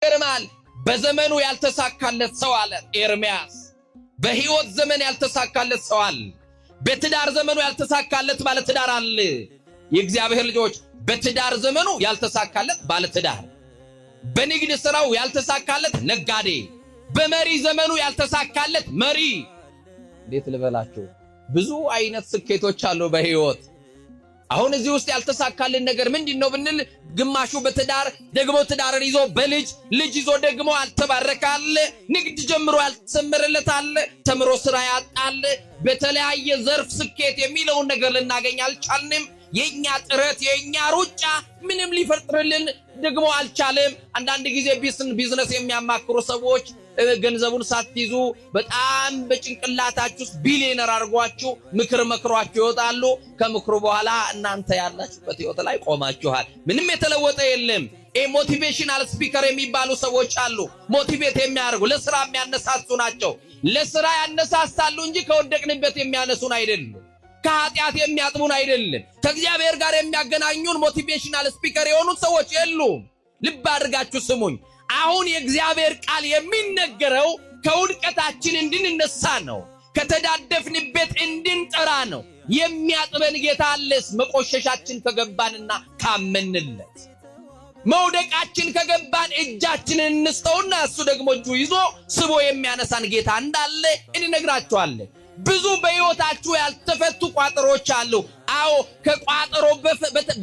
ይገርማል። በዘመኑ ያልተሳካለት ሰው አለ ኤርምያስ። በህይወት ዘመን ያልተሳካለት ሰው አለ። በትዳር ዘመኑ ያልተሳካለት ባለ ትዳር አለ። የእግዚአብሔር ልጆች በትዳር ዘመኑ ያልተሳካለት ባለ ትዳር፣ በንግድ ስራው ያልተሳካለት ነጋዴ፣ በመሪ ዘመኑ ያልተሳካለት መሪ። እንዴት ልበላችሁ? ብዙ አይነት ስኬቶች አሉ በህይወት። አሁን እዚህ ውስጥ ያልተሳካልን ነገር ምንድነው ብንል ግማሹ በትዳር ደግሞ ትዳርን ይዞ በልጅ ልጅ ይዞ ደግሞ አልተባረካል፣ ንግድ ጀምሮ ያልተሰመረለታል፣ ተምሮ ስራ ያጣል። በተለያየ ዘርፍ ስኬት የሚለውን ነገር ልናገኝ አልቻልንም። የኛ ጥረት የኛ ሩጫ ምንም ሊፈጥርልን ደግሞ አልቻለም። አንዳንድ ጊዜ ቢዝነስ የሚያማክሩ ሰዎች ገንዘቡን ሳትይዙ በጣም በጭንቅላታችሁ ቢሊየነር አድርጓችሁ ምክር መክሯችሁ ይወጣሉ። ከምክሩ በኋላ እናንተ ያላችሁበት ህይወት ላይ ቆማችኋል። ምንም የተለወጠ የለም። ሞቲቬሽናል ስፒከር የሚባሉ ሰዎች አሉ። ሞቲቬት የሚያደርጉ ለስራ የሚያነሳሱ ናቸው። ለስራ ያነሳሳሉ እንጂ ከወደቅንበት የሚያነሱን አይደሉም። ከኃጢአት የሚያጥሙን አይደለም። ከእግዚአብሔር ጋር የሚያገናኙን ሞቲቬሽናል ስፒከር የሆኑት ሰዎች የሉም። ልብ አድርጋችሁ ስሙኝ። አሁን የእግዚአብሔር ቃል የሚነገረው ከውድቀታችን እንድንነሳ ነው። ከተዳደፍንበት እንድንጠራ ነው። የሚያጥበን ጌታ አለስ። መቆሸሻችን ከገባንና ካመንለት፣ መውደቃችን ከገባን እጃችንን እንስተውና እሱ ደግሞ እጁ ይዞ ስቦ የሚያነሳን ጌታ እንዳለ እንነግራችኋለን። ብዙ በሕይወታችሁ ያልተፈቱ ቋጠሮች አሉ። አዎ ከቋጠሮ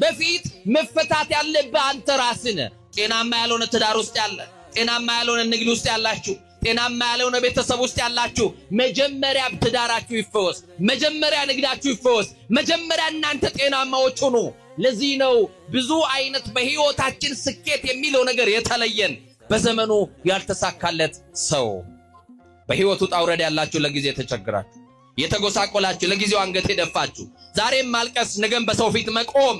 በፊት መፈታት ያለብህ አንተ ራስህ ነህ። ጤናማ ያልሆነ ትዳር ውስጥ ያለ፣ ጤናማ ያልሆነ ንግድ ውስጥ ያላችሁ፣ ጤናማ ያልሆነ ቤተሰብ ውስጥ ያላችሁ መጀመሪያ ትዳራችሁ ይፈወስ፣ መጀመሪያ ንግዳችሁ ይፈወስ፣ መጀመሪያ እናንተ ጤናማዎች ሁኑ። ለዚህ ነው ብዙ አይነት በሕይወታችን ስኬት የሚለው ነገር የተለየን። በዘመኑ ያልተሳካለት ሰው በሕይወቱ ጣውረድ ያላችሁ፣ ለጊዜ ተቸግራችሁ የተጎሳቆላችሁ፣ ለጊዜው አንገት የደፋችሁ፣ ዛሬም ማልቀስ ነገም በሰው ፊት መቆም፣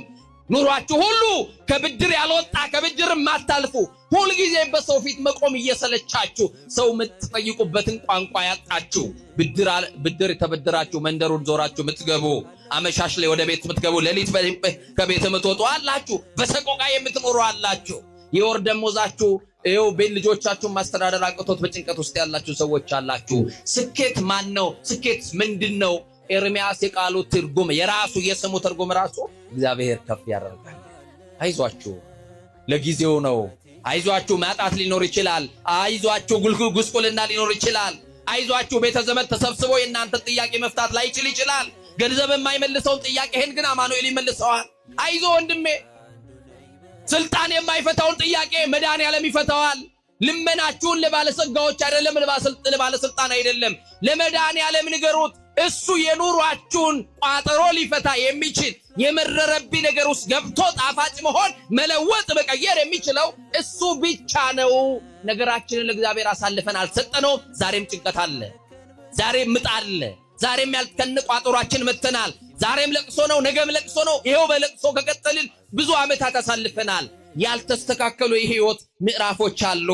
ኑሯችሁ ሁሉ ከብድር ያልወጣ ከብድር ማታልፉ፣ ሁሉ ጊዜ በሰው ፊት መቆም እየሰለቻችሁ፣ ሰው የምትጠይቁበትን ቋንቋ ያጣችሁ፣ ብድር የተበደራችሁ መንደሩን ዞራችሁ ምትገቡ፣ አመሻሽ ላይ ወደ ቤት ምትገቡ፣ ሌሊት ከቤት ምትወጡ አላችሁ፣ በሰቆቃ የምትኖሩ አላችሁ። የወር ደሞዛችሁ ይኸው ቤት ልጆቻችሁን ማስተዳደር አቅቶት በጭንቀት ውስጥ ያላችሁ ሰዎች አላችሁ። ስኬት ማን ነው? ስኬት ምንድነው? ኤርምያስ የቃሉ ትርጉም የራሱ የስሙ ትርጉም ራሱ እግዚአብሔር ከፍ ያደርጋል። አይዟችሁ ለጊዜው ነው። አይዟችሁ ማጣት ሊኖር ይችላል። አይዟችሁ ጉስቁልና ሊኖር ይችላል። አይዟችሁ ቤተ ዘመድ ተሰብስቦ የእናንተ ጥያቄ መፍታት ላይችል ይችላል። ገንዘብ የማይመልሰውን ጥያቄህን ግን አማኑኤል ይመልሰዋል። አይዞ ወንድሜ፣ ስልጣን የማይፈታውን ጥያቄ መድኃኒዓለም ይፈታዋል። ልመናችሁን ለባለጸጋዎች አይደለም፣ ለባለስልጣን አይደለም፣ ለመድኃኒዓለም ንገሩት። እሱ የኑሯችሁን ቋጠሮ ሊፈታ የሚችል የመረረብኝ ነገር ውስጥ ገብቶ ጣፋጭ መሆን መለወጥ መቀየር የሚችለው እሱ ብቻ ነው። ነገራችንን ለእግዚአብሔር አሳልፈን አልሰጠነውም። ዛሬም ጭንቀት አለ፣ ዛሬም ምጥ አለ፣ ዛሬም ያልተከነ ቋጠሯችን መተናል። ዛሬም ለቅሶ ነው፣ ነገም ለቅሶ ነው። ይሄው በለቅሶ ከቀጠልን ብዙ ዓመታት አሳልፈናል። ያልተስተካከሉ የህይወት ምዕራፎች አሉ።